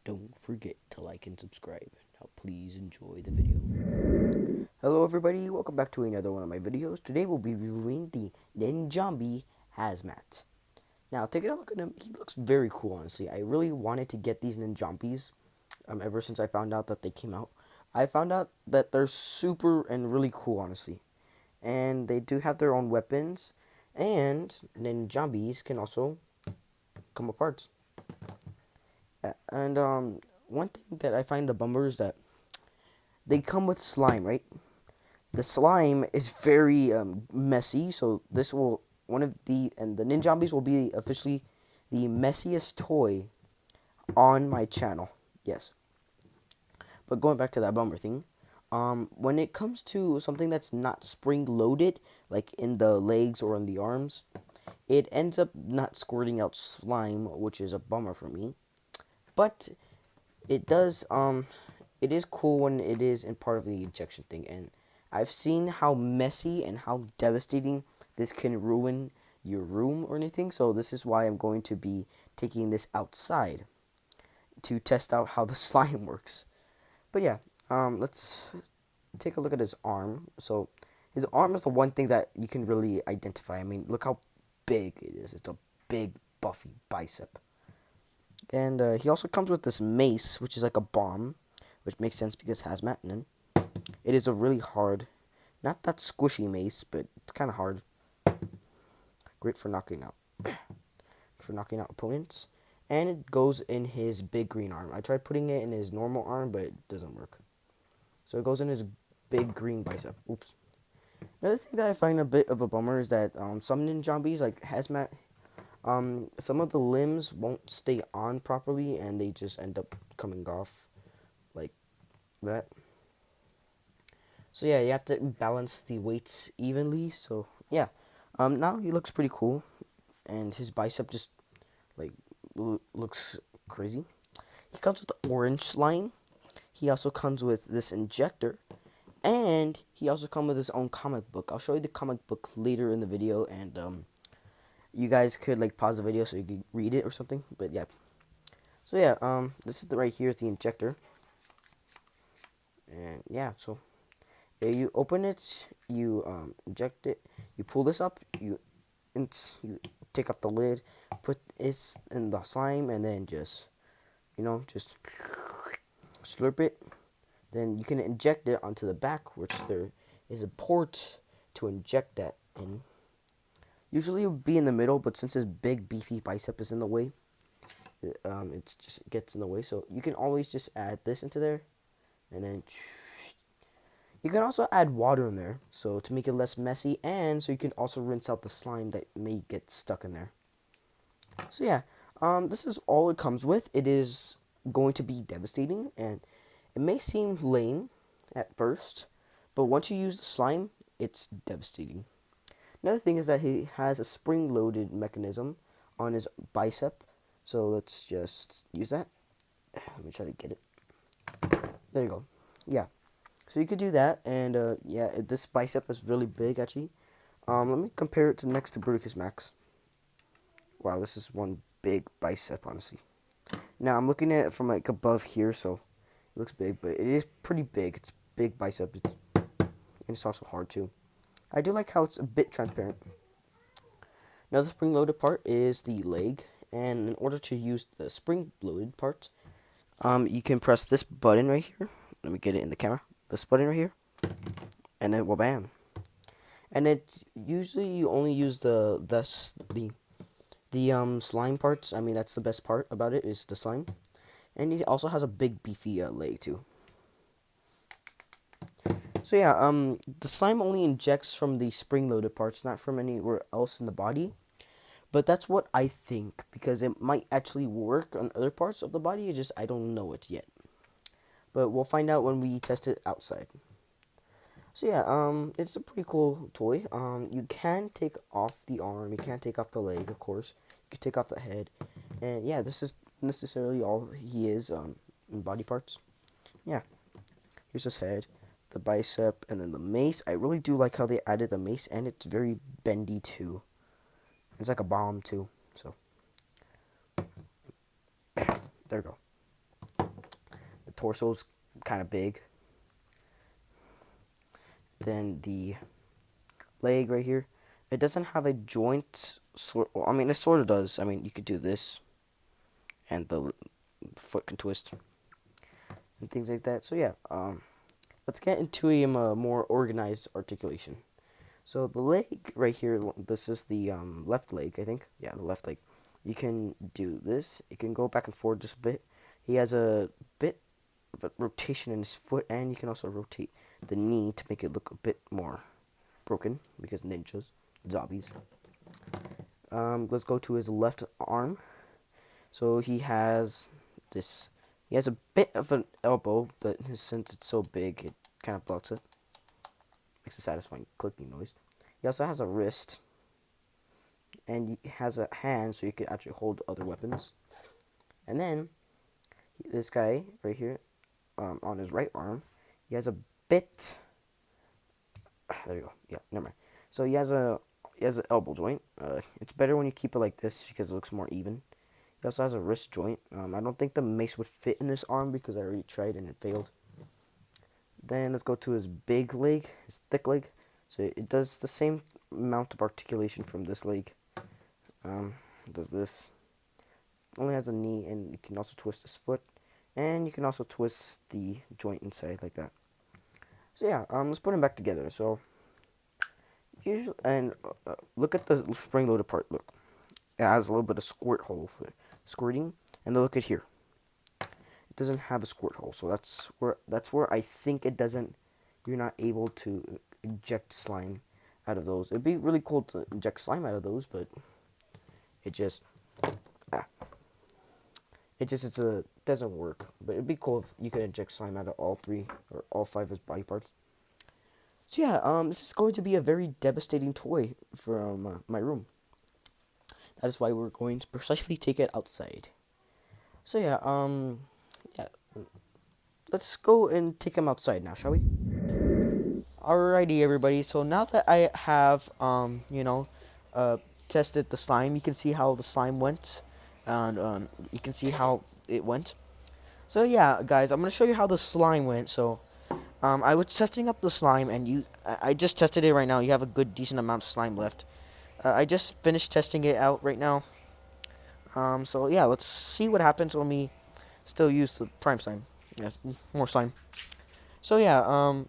don't forget to like and subscribe. Now please enjoy the video. Hello everybody, welcome back to another one of my videos. Today we'll be reviewing the Ninjombie Hazmat. Now taking a look at him, he looks very cool honestly. I really wanted to get these Ninjombies ever since I found out that they came out. I found out that they're super and really cool honestly. And they do have their own weapons, and Ninjombies can also come apart. And one thing that I find a bummer is that they come with slime, right? The slime is very messy, so this will the Ninjombies will be officially the messiest toy on my channel. Yes, but going back to that bummer thing, when it comes to something that's not spring loaded, like in the legs or in the arms, it ends up not squirting out slime, which is a bummer for me. But it does it is cool when it is in part of the injection thing, and I've seen how messy and how devastating this can ruin your room or anything, so this is why I'm going to be taking this outside to test out how the slime works. But yeah, let's take a look at his arm. So his arm is the one thing that you can really identify. I mean, look how big it is. It's a big buffy bicep. And he also comes with this mace, which is like a bomb, which makes sense because hazmat. And then it is a really hard, not that squishy mace, but it's kind of hard. Great for knocking out opponents. And it goes in his big green arm. I tried putting it in his normal arm, but it doesn't work. So it goes in his big green bicep. Oops. Another thing that I find a bit of a bummer is that some Ninjombies, like hazmat, some of the limbs won't stay on properly, and they just end up coming off like that. So yeah, you have to balance the weights evenly. So yeah, now he looks pretty cool, and his bicep just like looks crazy. He comes with the orange slime. He also comes with this injector, and he also comes with his own comic book. I'll show you the comic book later in the video, and you guys could like pause the video so you could read it or something. But yeah, so yeah, this is the right here is the injector, and yeah, so you open it, you inject it, you pull this up, you take off the lid, put it in the slime, and then just just slurp it. Then you can inject it onto the back, which there is a port to inject that in. Usually it would be in the middle, but since his big beefy bicep is in the way, it just gets in the way. So you can always just add this into there, and then you can also add water in there, so to make it less messy, and so you can also rinse out the slime that may get stuck in there. So yeah, this is all it comes with. It is going to be devastating, and it may seem lame at first, but once you use the slime, it's devastating. Another thing is that he has a spring-loaded mechanism on his bicep, so let's just use that. Let me try to get it. There you go. Yeah. So you could do that, and yeah, this bicep is really big actually. Let me compare it to next to Bruticus Max. Wow, this is one big bicep, honestly. Now I'm looking at it from like above here, so it looks big, but it is pretty big. It's big bicep, and it's also hard too. I do like how it's a bit transparent. Now the spring-loaded part is the leg, and in order to use the spring-loaded part, you can press this button right here. Let me get it in the camera. This button right here, and then well, bam. And it usually you only use the slime parts. I mean, that's the best part about it is the slime, and it also has a big beefy leg too. So yeah, the slime only injects from the spring-loaded parts, not from anywhere else in the body. But that's what I think, because it might actually work on other parts of the body. It's just I don't know it yet. But we'll find out when we test it outside. So yeah, it's a pretty cool toy. You can take off the arm, you can take off the leg, of course. You can take off the head, and yeah, this is necessarily all he is in body parts. Yeah, here's his head, the bicep, and then the mace. I really do like how they added the mace, and it's very bendy too. It's like a bomb too. So there we go. torso's kind of big. Then the leg right here, it doesn't have a joint. Well, I mean, it sort of does. I mean, you could do this, and the foot can twist and things like that. So yeah, let's get into a more organized articulation. So the leg right here, this is the left leg, I think. Yeah, the left leg. You can do this. You can go back and forth just a bit. He has a bit of a rotation in his foot, and you can also rotate the knee to make it look a bit more broken because ninjas, zombies. Let's go to his left arm. So he has this. He has a bit of an elbow, but since it's so big, it kind of blocks it. Makes a satisfying clicking noise. He also has a wrist, and he has a hand, so you can actually hold other weapons. And then this guy right here, on his right arm, he has a bit. There you go. Yeah, never mind. So he has an elbow joint. It's better when you keep it like this because it looks more even. He also has a wrist joint. I don't think the mace would fit in this arm because I already tried and it failed. Then let's go to his big leg, his thick leg. So it does the same amount of articulation from this leg. It does this. Only has a knee, and you can also twist his foot, and you can also twist the joint inside like that. So yeah, let's put him back together. So usually, and look at the spring-loaded part. Look, it has a little bit of squirt hole for squirting, and then look at here. It doesn't have a squirt hole, so that's where I think it doesn't. You're not able to eject slime out of those. It'd be really cool to inject slime out of those, but it just doesn't work. But it'd be cool if you could inject slime out of all 3 or all 5 of his body parts. So yeah, this is going to be a very devastating toy from my room. That is why we're going to precisely take it outside. So yeah, yeah, let's go and take him outside now, shall we? Alrighty, everybody. So now that I have, tested the slime, you can see how the slime went, and you can see how it went. So yeah, guys, I'm gonna show you how the slime went. So, I was testing up the slime, and I just tested it right now. You have a good, decent amount of slime left. I just finished testing it out right now. So yeah, let's see what happens when we still use the prime slime. Yeah, more slime. So yeah,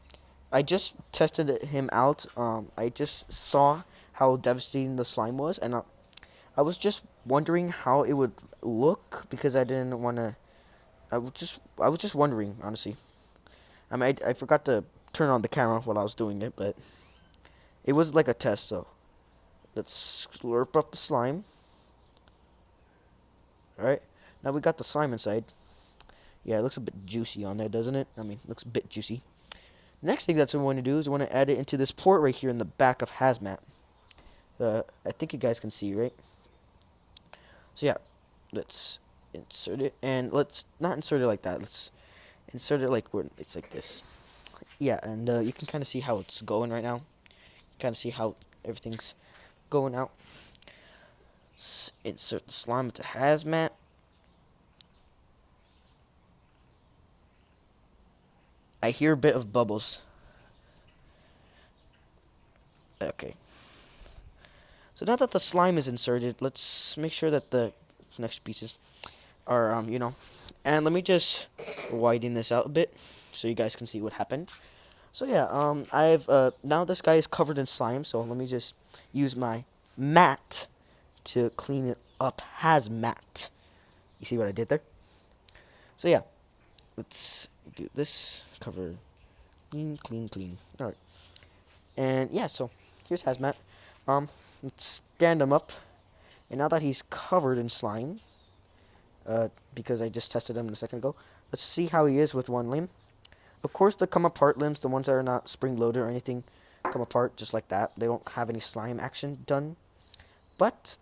I just tested him out. I just saw how devastating the slime was, and I was just wondering how it would look because I didn't want to. I was just wondering, honestly. I mean, I forgot to turn on the camera while I was doing it, but it was like a test. So let's slurp up the slime. All right, now we got the slime inside. Yeah, it looks a bit juicy on there, doesn't it? I mean, it looks a bit juicy. Next thing that we want to do is we want to add it into this port right here in the back of Hazmat. I think you guys can see, right? So yeah, let's insert it, and let's not insert it like that. Let's insert it like where it's like this. Yeah, and you can kind of see how it's going right now. Kind of see how everything's going out. Let's insert the slime into Hazmat. I hear a bit of bubbles. Okay. So now that the slime is inserted, let's make sure that the next pieces are, and let me just widen this out a bit so you guys can see what happened. So yeah, now this guy is covered in slime, so let me just use my mat to clean it up. Hazmat. You see what I did there? So yeah, let's do this. Cover, clean, clean, clean. All right, and yeah, so here's Hazmat. Let's stand him up, and now that he's covered in slime, because I just tested him a second ago, let's see how he is with one limb. Of course, the come apart limbs, the ones that are not spring loaded or anything, come apart just like that. They don't have any slime action done. But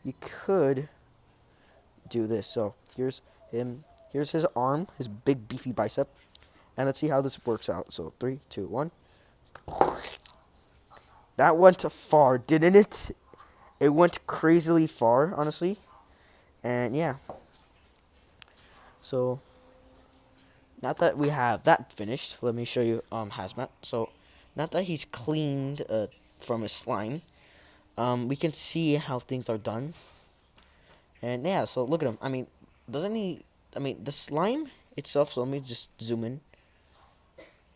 you could do this. So here's him. Here's his arm, his big beefy bicep. And let's see how this works out. So 3, 2, 1. That went far, didn't it? It went crazily far, honestly. And yeah. So Now that we have that finished, let me show you Hazmat. So now that he's cleaned from his slime, we can see how things are done. And yeah, so look at him. I mean, doesn't he? I mean, the slime itself. So let me just zoom in.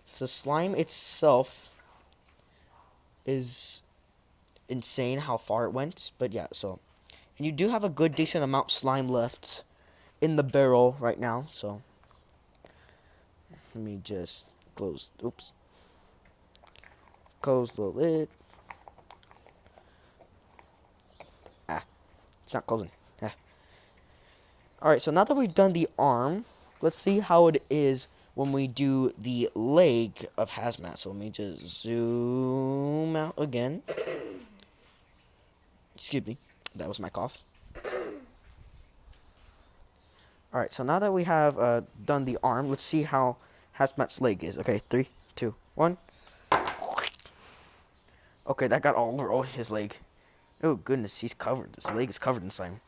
So slime itself is insane how far it went. But yeah, so and you do have a good decent amount of slime left in the barrel right now. So let me just close. Oops. Close the lid. Ah, it's not closing. Ah. Alright, so now that we've done the arm, let's see how it is when we do the leg of Hazmat. So let me just zoom out again. Excuse me, that was my cough. Alright, so now that we have done the arm, let's see how Hazmat's leg is. Okay, 3, 2, 1. Okay, that got all over his leg. Oh goodness, he's covered. His leg is covered in slime.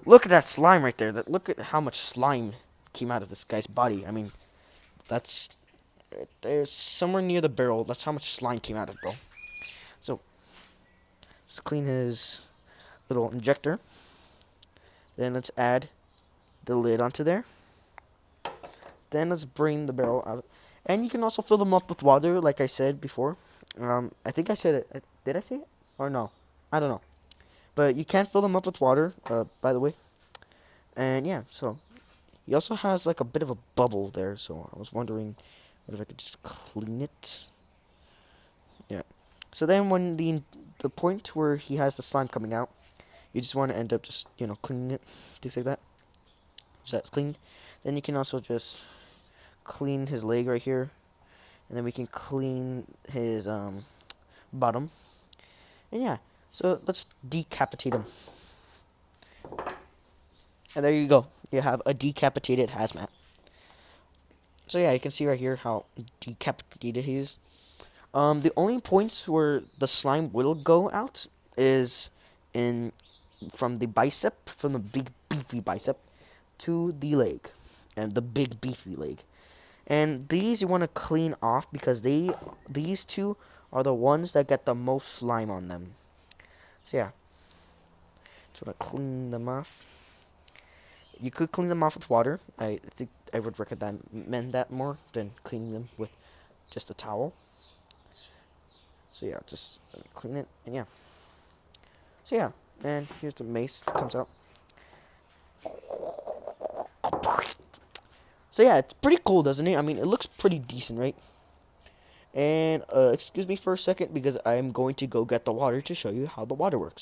Look at that slime right there. Look at how much slime came out of this guy's body. I mean, that's right there, somewhere near the barrel. That's how much slime came out of it, bro. So, let's clean his little injector. Then let's add the lid onto there. Then let's bring the barrel out. And you can also fill them up with water, like I said before. I think I said it. Did I say it? Or no? I don't know. But you can fill them up with water, by the way. And yeah, so he also has like a bit of a bubble there. So I was wondering what if I could just clean it. Yeah. So then when the point where he has the slime coming out, you just want to end up just, cleaning it. Things like that. So that's cleaned. Then you can also just clean his leg right here. And then we can clean his bottom. And yeah, so let's decapitate him. And there you go. You have a decapitated Hazmat. So yeah, you can see right here how decapitated he is. The only points where the slime will go out is from the bicep, from the big beefy bicep, to the leg, and the big beefy leg. And these you want to clean off because these two are the ones that get the most slime on them. So yeah, just want to clean them off. You could clean them off with water. I think I would recommend that more than cleaning them with just a towel. So yeah, just clean it, and yeah. So yeah, and here's the mace that comes out. So yeah, it's pretty cool, doesn't it? I mean, it looks pretty decent, right? And excuse me for a second because I'm going to go get the water to show you how the water works.